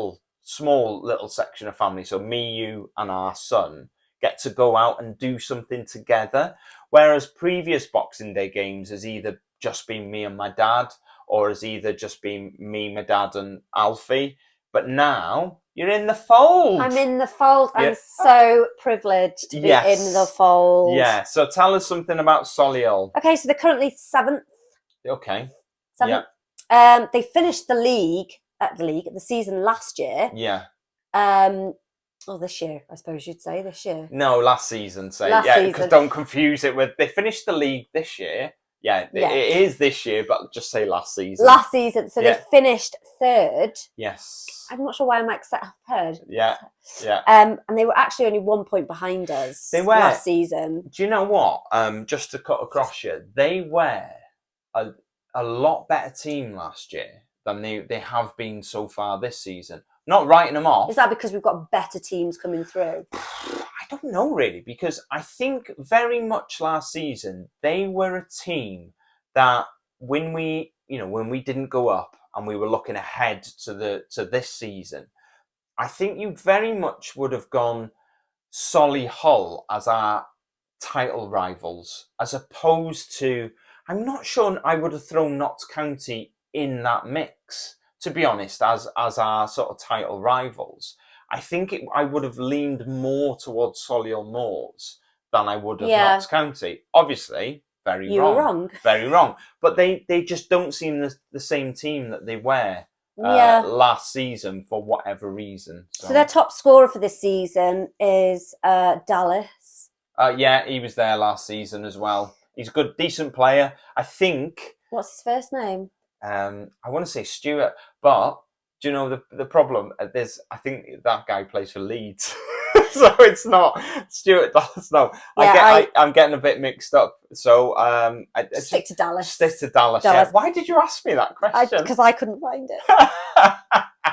small little section of family. So me, you and our son get to go out and do something together. Whereas previous Boxing Day games has either just been me and my dad or has either just been me, my dad and Alfie. but now you're in the fold. I'm in the fold. Yeah. I'm so privileged to be Yes. in the fold. Yeah. So tell us something about Solihull. Okay, so they're currently 7th. Okay. 7th. They finished the season last year. Yeah. This year, I suppose you'd say this year. No, last season. Say Last because season. don't confuse it with they finished the league this year. Yeah, Yeah. it is this year, but just say last season. Last season, so Yeah. they finished 3rd. Yes. I'm not sure why I'm like set up 3rd. Yeah. Yeah. And they were actually only 1 point behind us. They were. Last season. Do you know what? Just to cut across you, they were a lot better team last year than they have been so far this season. Not writing them off. Is that because we've got better teams coming through? I don't know really, because I think very much last season they were a team that when we didn't go up and we were looking ahead to this season, I think you very much would have gone Solihull as our title rivals, as opposed to, I'm not sure I would have thrown Notts County in that mix, to be honest, as our sort of title rivals. I think I would have leaned more towards Solihull Moors than I would have Notts County. Obviously, very wrong. You were wrong. Very wrong. But they just don't seem the same team that they were last season for whatever reason. So their top scorer for this season is Dallas. Yeah, he was there last season as well. He's a good, decent player. I think... What's his first name? I want to say Stuart, but do you know the problem? I think that guy plays for Leeds, so it's not Stuart Dallas. No, Yeah, I'm getting a bit mixed up. So stick to Dallas. Stick to Dallas. Dallas. Yeah. Why did you ask me that question? Because I couldn't find it,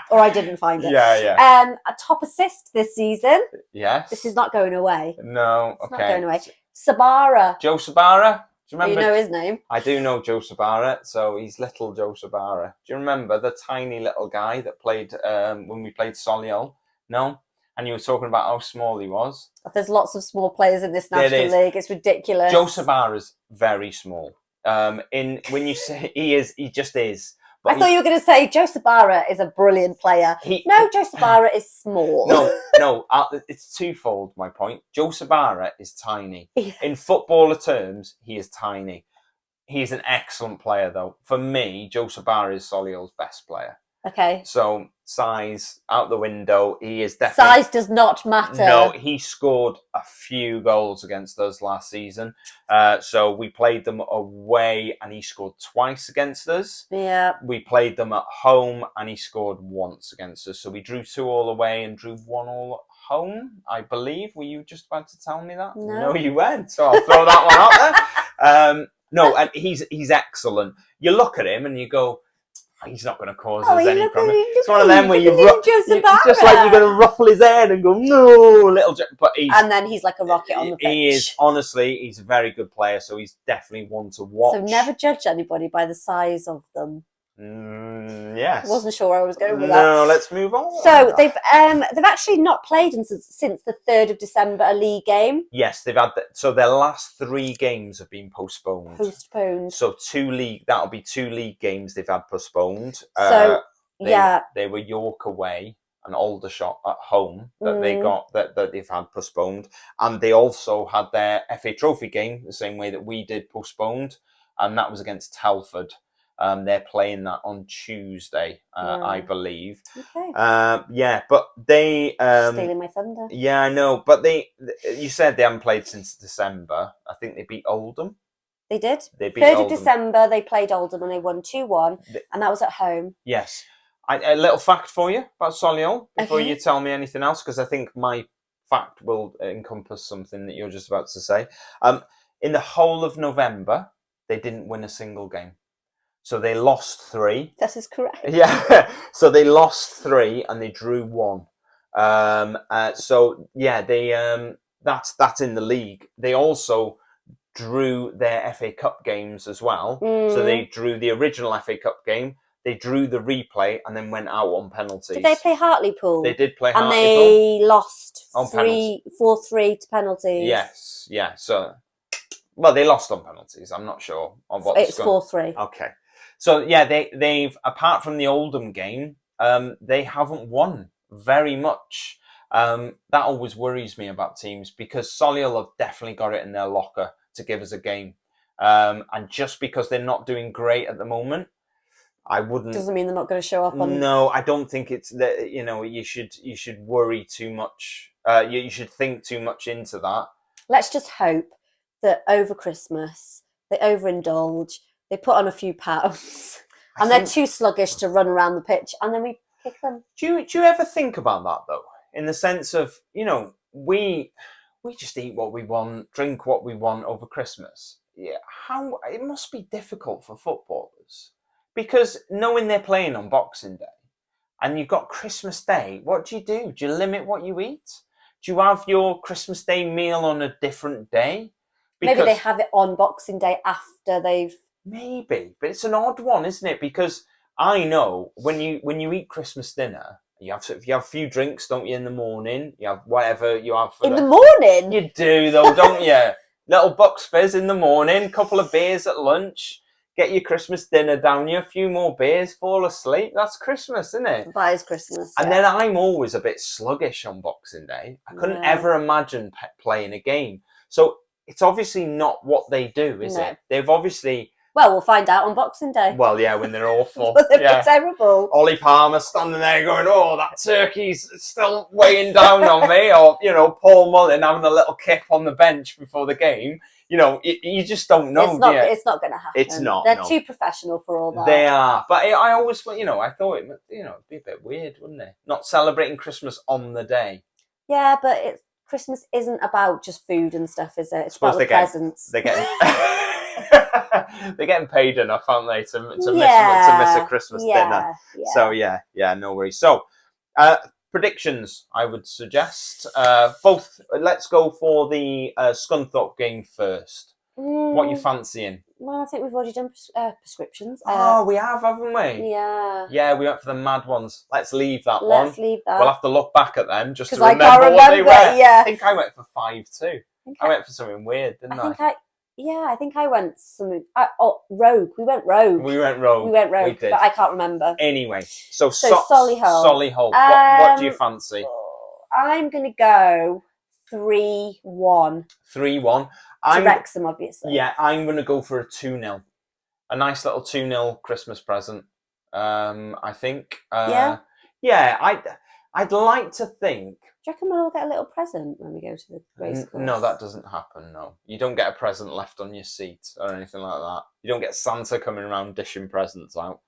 or I didn't find it. Yeah. A top assist this season. Yes. This is not going away. No. It's Okay. not going away. Sabara. Joe Sabara. Do you remember? You know his name? I do know Joe Sabara, so he's little Joe Sabara. Do you remember the tiny little guy that played when we played Solihull? No? And you were talking about how small he was? There's lots of small players in this National League. It's ridiculous. Joe Sabara's very small. When you say he just is. But I thought you were going to say Joe Sabara is a brilliant player. No, Joe Sabara is small. No, it's twofold, my point. Joe Sabara is tiny. In footballer terms, he is tiny. He's an excellent player, though. For me, Joe Sabara is Solihull's best player. Okay. So, size out the window. He is definitely... Size does not matter. No, he scored a few goals against us last season. So we played them away and he scored twice against us. Yeah. We played them at home and he scored once against us. So we drew 2-2 away and drew 1-1 at home, I believe. Were you just about to tell me that? No, you weren't. So I'll throw that one out there. No, and he's excellent. You look at him and you go, he's not going to cause us any problem. It's one of them where just like you're going to ruffle his head and go, no, but and then he's like a rocket on the pitch. He is, honestly, he's a very good player, so he's definitely one to watch. So never judge anybody by the size of them. Yes. I wasn't sure where I was going with that. No, let's move on. So they've actually not played since the 3rd of December, a league game. Yes, they've had so their last 3 games have been postponed. So that'll be 2 league games they've had postponed. So they were York away and Aldershot at home that they got that they've had postponed, and they also had their FA Trophy game the same way that we did postponed, and that was against Telford. They're playing that on Tuesday, I believe. Okay. But they stealing my thunder. Yeah, I know. But you said they haven't played since December. I think they beat Oldham. They did. They beat 3rd Oldham. of December, they played Oldham and they won 2-1, and that was at home. Yes. A little fact for you about Solihull before you tell me anything else, because I think my fact will encompass something that you're just about to say. In the whole of November, they didn't win a single game. So they lost 3. That is correct. Yeah. So they lost 3 and they drew 1. That's in the league. They also drew their FA Cup games as well. So they drew the original FA Cup game. They drew the replay and then went out on penalties. Did they play Hartlepool? They did play Hartlepool. And they lost 4-3 to penalties. Yes. Yeah. So, well, they lost on penalties. I'm not sure on what it's 4-3. Okay. So yeah, they've apart from the Oldham game, they haven't won very much. That always worries me about teams, because Solihull have definitely got it in their locker to give us a game. And just because they're not doing great at the moment, I wouldn't. Doesn't mean they're not going to show up on. No, I don't think it's that. You should worry too much. You should think too much into that. Let's just hope that over Christmas they overindulge, they put on a few pounds, and they're too sluggish to run around the pitch, and then we kick them. Do you ever think about that though? In the sense of, we just eat what we want, drink what we want over Christmas. Yeah, how it must be difficult for footballers, because knowing they're playing on Boxing Day and you've got Christmas Day, what do? Do you limit what you eat? Do you have your Christmas Day meal on a different day? Maybe they have it on Boxing Day after they've... Maybe, but it's an odd one, isn't it? Because I know when you eat Christmas dinner, you have a few drinks, don't you, in the morning? You have whatever you have for the morning? You do, though, don't you? Little Bucks Fizz in the morning, couple of beers at lunch, get your Christmas dinner down you, a few more beers, fall asleep. That's Christmas, isn't it? That is Christmas. And then I'm always a bit sluggish on Boxing Day. I couldn't ever imagine playing a game. So it's obviously not what they do, is it? They've obviously... Well, we'll find out on Boxing Day. Well, yeah, when they're awful. They're terrible. Ollie Palmer standing there going, "Oh, that turkey's still weighing down on me." Or, Paul Mullin having a little kip on the bench before the game. You just don't know. It's not going to happen. It's not. They're too professional for all that. They are. But I always, I thought it'd be a bit weird, wouldn't it? Not celebrating Christmas on the day. Yeah, but Christmas isn't about just food and stuff, is it? It's about the presents. They're getting paid enough, aren't they, to miss a Christmas dinner? Yeah. So yeah, no worries. So predictions, I would suggest both. Let's go for the Scunthorpe game first. What are you fancying? Well, I think we've already done prescriptions. We have, haven't we? Yeah. Yeah, we went for the mad ones. Let's leave that one. Let's leave that. We'll have to look back at them just to remember what they were. Yeah. I think I went for 5 too. I went for something weird, didn't I? I think I went something... Rogue. We went rogue. We went rogue. We did. But I can't remember. Anyway, so Solihull. Solihull. What do you fancy? I'm going to go 3-1. 3-1. To Wrexham, obviously. Yeah, I'm going to go for a 2-0. A nice little 2-0 Christmas present, I think. Yeah, I'd like to think... Do you reckon we'll all get a little present when we go to the race course? No, that doesn't happen, no. You don't get a present left on your seat or anything like that. You don't get Santa coming around dishing presents out.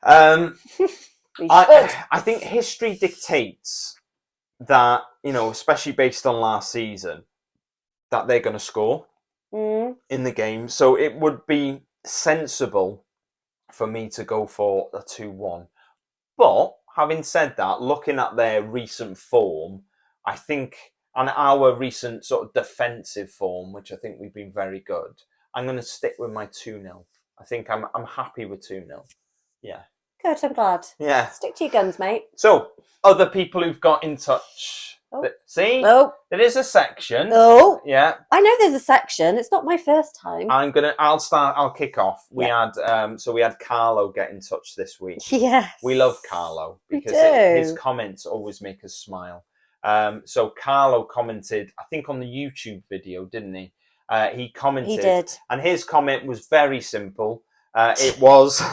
I think history dictates that, especially based on last season, that they're going to score in the game. So it would be sensible for me to go for a 2-1. But having said that, looking at their recent form, I think, and our recent sort of defensive form, which I think we've been very good, I'm going to stick with my 2-0. I think I'm happy with 2-0. Yeah. Good, I'm glad. Yeah. Stick to your guns, mate. So, other people who've got in touch. Oh. See? Oh. There is a section. Oh. Yeah. I know there's a section. It's not my first time. I'll kick off. We had Carlo get in touch this week. Yes. We love Carlo because his comments always make us smile. So Carlo commented, I think on the YouTube video, didn't he? He commented. He did. And his comment was very simple. It was,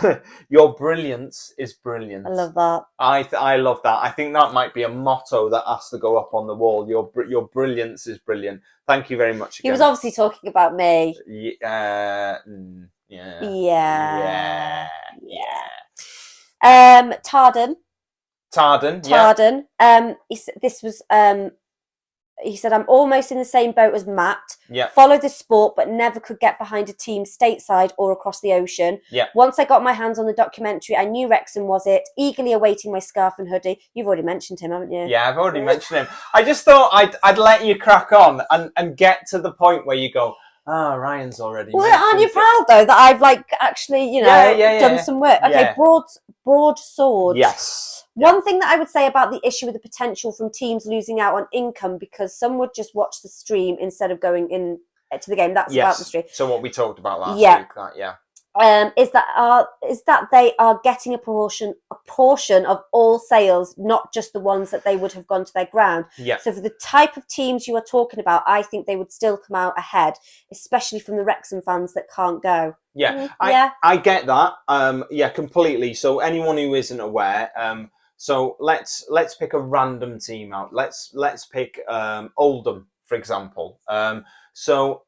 "Your brilliance is brilliant." I love that. I love that. I think that might be a motto that has to go up on the wall. Your brilliance is brilliant. Thank you very much again. He was obviously talking about me. Yeah. Tardan. He said, "I'm almost in the same boat as Matt. Yeah. Followed the sport, but never could get behind a team stateside or across the ocean. Yeah. Once I got my hands on the documentary, I knew Wrexham was it. Eagerly awaiting my scarf and hoodie." You've already mentioned him, haven't you? Yeah, I've already mentioned him. I just thought I'd let you crack on and get to the point where you go, Ryan's already. Well, aren't you proud though that I've actually, done some work? Okay, broadsword. Yes. One thing that I would say about the issue with the potential from teams losing out on income because some would just watch the stream instead of going in to the game. That's about the stream. So what we talked about last week. is that they are getting a portion of all sales, not just the ones that they would have gone to their ground. Yeah. So for the type of teams you are talking about, I think they would still come out ahead, especially from the Wrexham fans that can't go. Yeah, Yeah. I get that. Yeah, completely. So anyone who isn't aware, so let's pick a random team out. Let's pick Oldham, for example. So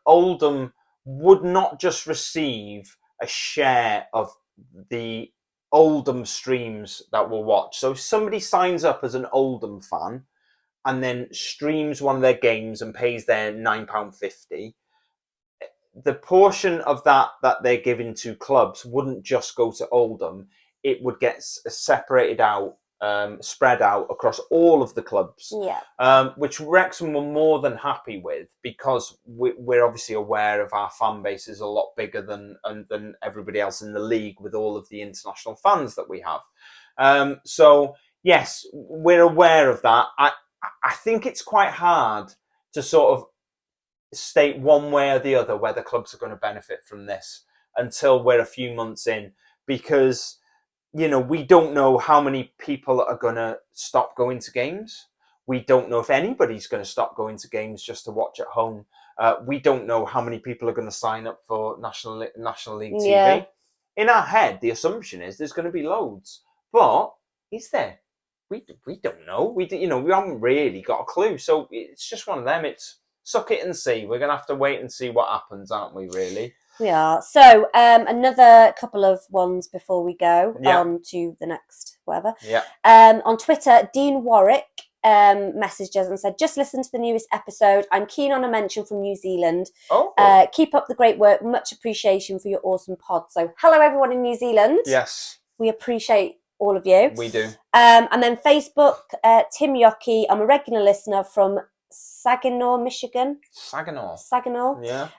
Oldham would not just receive a share of the Oldham streams that we'll watch. So if somebody signs up as an Oldham fan and then streams one of their games and pays their £9.50, the portion of that they're giving to clubs wouldn't just go to Oldham. It would get separated out, spread out across all of the clubs. Yeah. Which Wrexham were more than happy with, because we're obviously aware of our fan base is a lot bigger than everybody else in the league, with all of the international fans that we have. So yes, we're aware of that. I think it's quite hard to sort of state one way or the other where the clubs are going to benefit from this until we're a few months in, because we don't know how many people are going to stop going to games. We don't know if anybody's going to stop going to games just to watch at home. We don't know how many people are going to sign up for National League TV. Yeah. In our head, the assumption is there's going to be loads, but is there? We don't know. We haven't really got a clue. So it's just one of them. It's suck it and see. We're going to have to wait and see what happens, aren't we, really? We are. So another couple of ones before we go on to the next whatever. Yeah. On Twitter, Dean Warwick messaged us and said, just listen to the newest episode. I'm keen on a mention from New Zealand. Oh. Keep up the great work. Much appreciation for your awesome pod. So hello, everyone in New Zealand. Yes. We appreciate all of you. We do. And then Facebook, Tim Yockey. I'm a regular listener from Saginaw, Michigan. Saginaw. Yeah.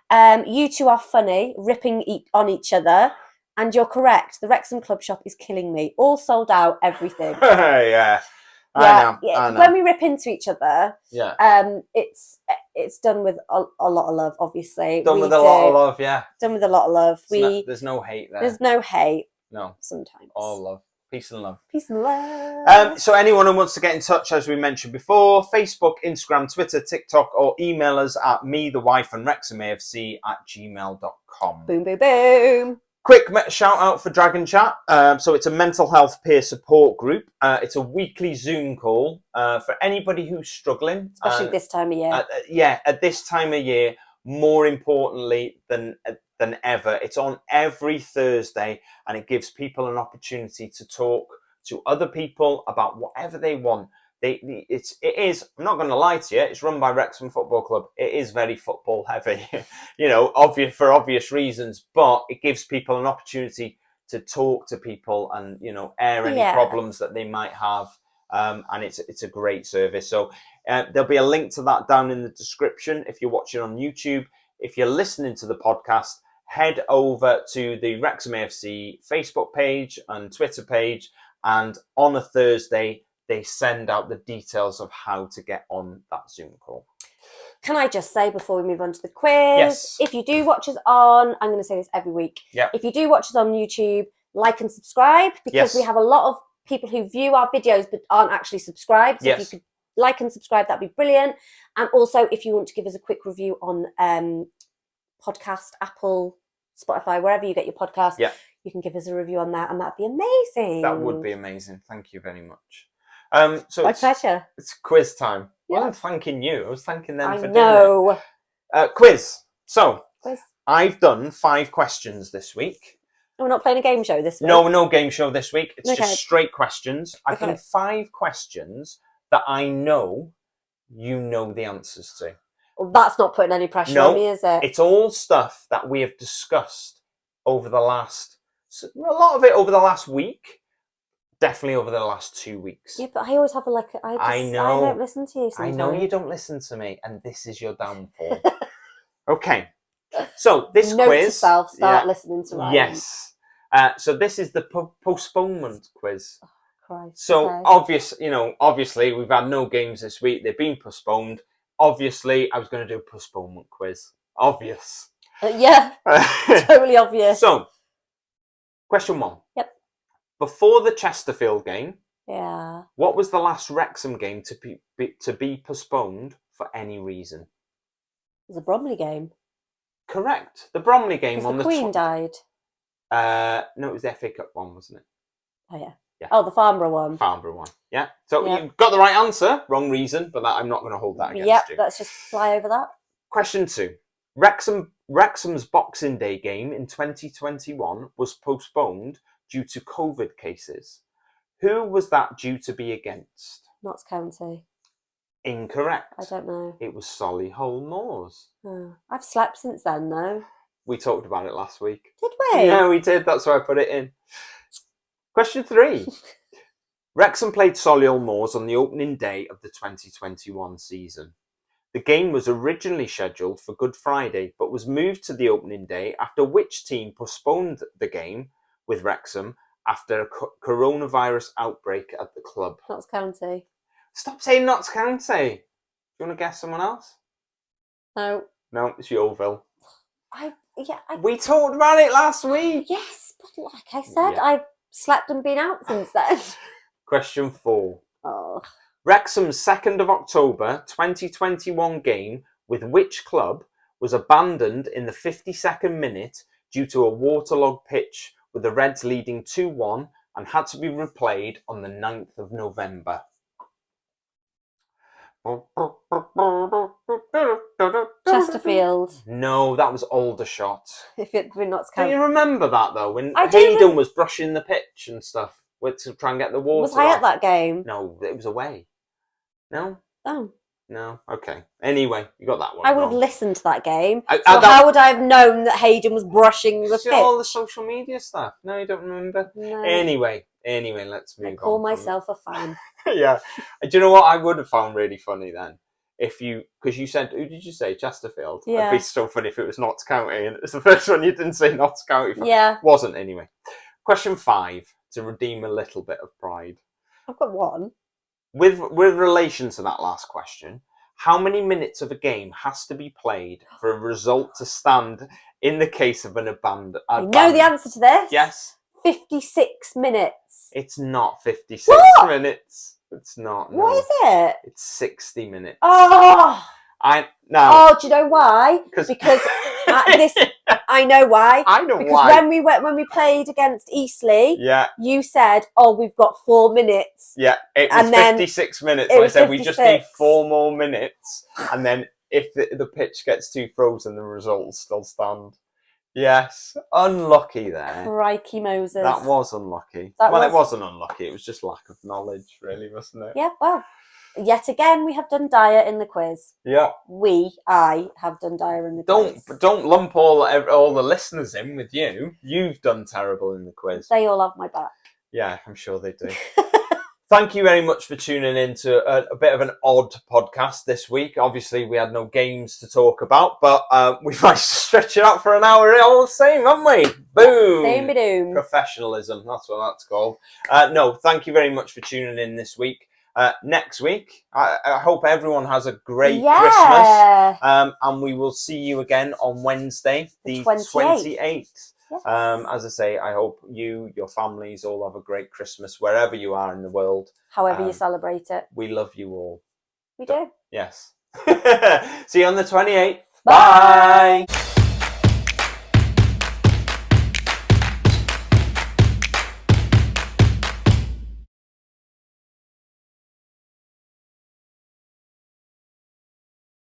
You two are funny, ripping on each other, and you're correct. The Wrexham Club Shop is killing me. All sold out, everything. Yeah. I know. When we rip into each other, it's done with a lot of love. Obviously, done with a lot of love. Yeah. Done with a lot of love. There's no hate there. There's no hate. No. Sometimes. All love. Peace and love. Peace and love. So anyone who wants to get in touch, as we mentioned before, Facebook, Instagram, Twitter, TikTok, or email us at wrexhamafc@gmail.com. Boom, boom, boom. Quick shout out for Dragon Chat. So it's a mental health peer support group. It's a weekly Zoom call for anybody who's struggling. Especially this time of year. At this time of year, more importantly than ever. It's on every Thursday, and it gives people an opportunity to talk to other people about whatever they want. It is, I'm not going to lie to you, it's run by Wrexham Football Club. It is very football heavy, for obvious reasons, but it gives people an opportunity to talk to people and, air any problems that they might have. And it's a great service. So there'll be a link to that down in the description if you're watching on YouTube. If you're listening to the podcast, head over to the Wrexham AFC Facebook page and Twitter page, and on a Thursday, they send out the details of how to get on that Zoom call. Can I just say, before we move on to the quiz, yes, if you do watch us on, I'm going to say this every week, if you do watch us on YouTube, like and subscribe, because we have a lot of people who view our videos but aren't actually subscribed. So if you could like and subscribe, that'd be brilliant. And also, if you want to give us a quick review on podcast, Apple, Spotify, wherever you get your podcast, you can give us a review on that, and that'd be amazing. That would be amazing. Thank you very much. So my pleasure. It's quiz time. I wasn't thanking you. I was thanking them for doing it. Quiz. So I've done 5 questions this week. We're not playing a game show this week? No game show this week. It's just straight questions. I've done 5 questions that I know you know the answers to. Well, that's not putting any pressure on me, is it? It's all stuff that we have discussed over the last, a lot of it over the last week, definitely over the last 2 weeks. Yeah, but I always have I know. I don't listen to you sometimes. I know you don't listen to me, and this is your downfall. Okay, so this Note quiz. To self, start listening to Ryan. Yes. So this is the postponement quiz. Oh, Christ. So obviously we've had no games this week. They've been postponed. Obviously, I was going to do a postponement quiz. Obvious. Totally obvious. So Question 1. Yep. Before the Chesterfield game, Yeah. what was the last Wrexham game to be postponed for any reason? It was a Bromley game. Correct. The Bromley game Because on the Queen died. No, it was the FA Cup one, wasn't it? Oh, yeah. Yeah. Oh, the Farnborough one. Farnborough one. Yeah. So Yep. you got the right answer. Wrong reason, but I'm not going to hold that against you. Let's just fly over that. Question 2. Wrexham's Boxing Day game in 2021 was postponed due to COVID cases. Who was that due to be against? Notts County. Incorrect. I don't know. It was Solihull Moors. Oh, I've slept since then, though. We talked about it last week. Did we? Yeah, we did. That's why I put it in. Question 3. Wrexham played Solihull Moors on the opening day of the 2021 season. The game was originally scheduled for Good Friday, but was moved to the opening day, after which team postponed the game with Wrexham after a coronavirus outbreak at the club. Notts County. Stop saying Notts County. Do you want to guess someone else? No. No, it's Yeovil. We talked about it last week. Yes, but like I said, Yeah. I've slept and been out since then. Question 4. Oh. Wrexham's 2nd of October 2021 game with which club was abandoned in the 52nd minute due to a waterlogged pitch, with the Reds leading 2-1 and had to be replayed on the 9th of November? Chesterfield. No, that was Aldershot. If it were Notts Do County. you remember that though? When I do Hayden was brushing the pitch and stuff to try and get the water Was I off? at that game? No, it was away. No? Oh. No? Okay. Anyway, you got that one I would have wrong. listened to that game. I- So that- how would I have known that Hayden was brushing the See all the pitch? social media stuff. No, you don't remember? No. Anyway, let's move I on. call from- myself a fan. Yeah. Do you know what I would have found really funny then? Because you said, who did you say? Chesterfield? Yeah. It'd be so funny if it was Notts County, and it was the first one you didn't say Notts County. Yeah. Wasn't anyway. Question 5, to redeem a little bit of pride. I've got one. With relation to that last question, how many minutes of a game has to be played for a result to stand in the case of an abandon? I know the answer to this. Yes. 56 minutes. It's not 56 What? minutes. It's not. No. What is it? It's 60 minutes. Oh! No. Do you know why? 'Cause- Because I know why. I know Because why. when we played against Eastleigh, Yeah. you said, "Oh, we've got 4 minutes." Yeah, it was And then 56 minutes. it I was said we just need 56. 4 more minutes, and then if the pitch gets too frozen, the results still stand. Yes, unlucky there. Crikey Moses. That was unlucky. That It was- wasn't unlucky. It was just lack of knowledge, really, wasn't it? Yeah. Well, yet again, we have done dire in the quiz. Yeah. I have done dire in the quiz. Don't lump all the listeners in with you. You've done terrible in the quiz. They all have my back. Yeah, I'm sure they do. Thank you very much for tuning in to a bit of an odd podcast this week. Obviously, we had no games to talk about, but we might stretch it out for an hour all the same, haven't we? Boom! Doom-be-doom. Professionalism, that's what that's called. No, thank you very much for tuning in this week. Next week, I hope everyone has a great Christmas. And we will see you again on Wednesday, the 28th. Yes. As I say, I hope you, your families all have a great Christmas wherever you are in the world. However you celebrate it. We love you all. We do. Yes. See you on the 28th. Bye. Bye.